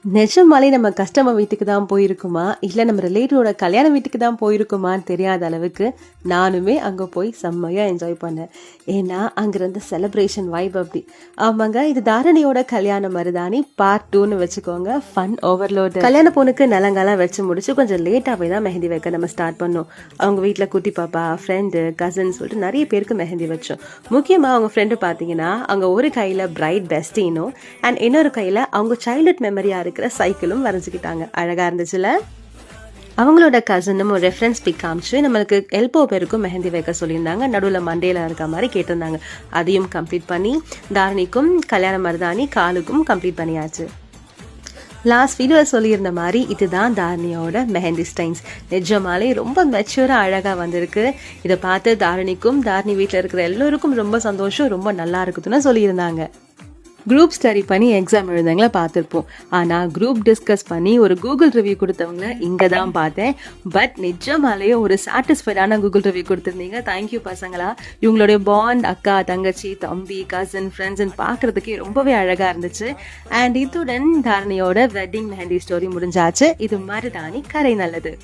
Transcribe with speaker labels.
Speaker 1: நிஜமாலே நம்ம கஸ்டமர் வீட்டுக்கு தான் போயிருக்குமா இல்லை நம்ம ரிலேட்டிவோட கல்யாண வீட்டுக்கு தான் போயிருக்குமான்னு தெரியாத அளவுக்கு நானுமே அங்கே போய் செம்மையாக என்ஜாய் பண்ணேன். ஏன்னா அங்கே இருந்த செலிப்ரேஷன் வைப் அப்படி. ஆமாங்க, இது தாரணியோட கல்யாண மருதாணி பார்ட் 2ன்னு வச்சுக்கோங்க. Fun overload. கல்யாண பொண்ணுக்கு நிலங்கெல்லாம் வச்சு முடிச்சு கொஞ்சம் லேட்டாகவே தான் மெஹந்தி வைக்க நம்ம ஸ்டார்ட் பண்ணோம். அவங்க வீட்டில் குட்டி பாப்பா, ஃப்ரெண்டு, கசின் சொல்லிட்டு நிறைய பேருக்கு மெஹந்தி வச்சோம். முக்கியமாக அவங்க ஃப்ரெண்டு பார்த்தீங்கன்னா அவங்க ஒரு கையில் பிரைட் பெஸ்டினும் அண்ட் இன்னொரு கையில் அவங்க சைல்ட்ஹுட் மெமரியாக இருக்கிற சைக்கிளும் வரைஞ்சிக்கிட்டாங்க. அழகாக இருந்துச்சுல. அவங்களோட கசனும் ஒரு ரெஃபரன்ஸ் பிக் காமிச்சு நம்மளுக்கு எல்போ பேருக்கும் மெஹந்தி வைக்க சொல்லியிருந்தாங்க. நடுவில் மண்டேல இருக்க மாதிரி கேட்டிருந்தாங்க. அதையும் கம்ப்ளீட் பண்ணி தாரணிக்கும் கல்யாண மருதாணி காலுக்கும் கம்ப்ளீட் பண்ணியாச்சு. லாஸ்ட் வீடியோவில் சொல்லியிருந்த மாதிரி இதுதான் தாரணியோட மெஹந்தி ஸ்டைன்ஸ். நிஜமாலே ரொம்ப மெச்சூராக அழகாக வந்திருக்கு. இதை பார்த்து தாரணிக்கும் தாரணி வீட்டில் இருக்கிற எல்லோருக்கும் ரொம்ப சந்தோஷம், ரொம்ப நல்லா இருக்குதுன்னு சொல்லியிருந்தாங்க. குரூப் ஸ்டடி பண்ணி எக்ஸாம் எழுந்தவங்கள பார்த்துருப்போம். ஆனால் குரூப் டிஸ்கஸ் பண்ணி ஒரு கூகுள் ரிவ்யூ கொடுத்தவங்கள இங்கே தான் பார்த்தேன். பட் நிஜமாலேயே ஒரு சாட்டிஸ்ஃபைடான கூகுள் ரிவ்யூ கொடுத்துருந்தீங்க. தேங்க்யூ பசங்களா. இவங்களுடைய பாண்ட் அக்கா, தங்கச்சி, தம்பி, கசின், ஃப்ரெண்ட்ஸ்ன்னு பார்க்குறதுக்கே ரொம்பவே அழகாக இருந்துச்சு. அண்ட் இதுடன் தாரணியோட வெட்டிங் மெஹந்தி ஸ்டோரி முடிஞ்சாச்சு. இது மருதாணி கரை நல்லது.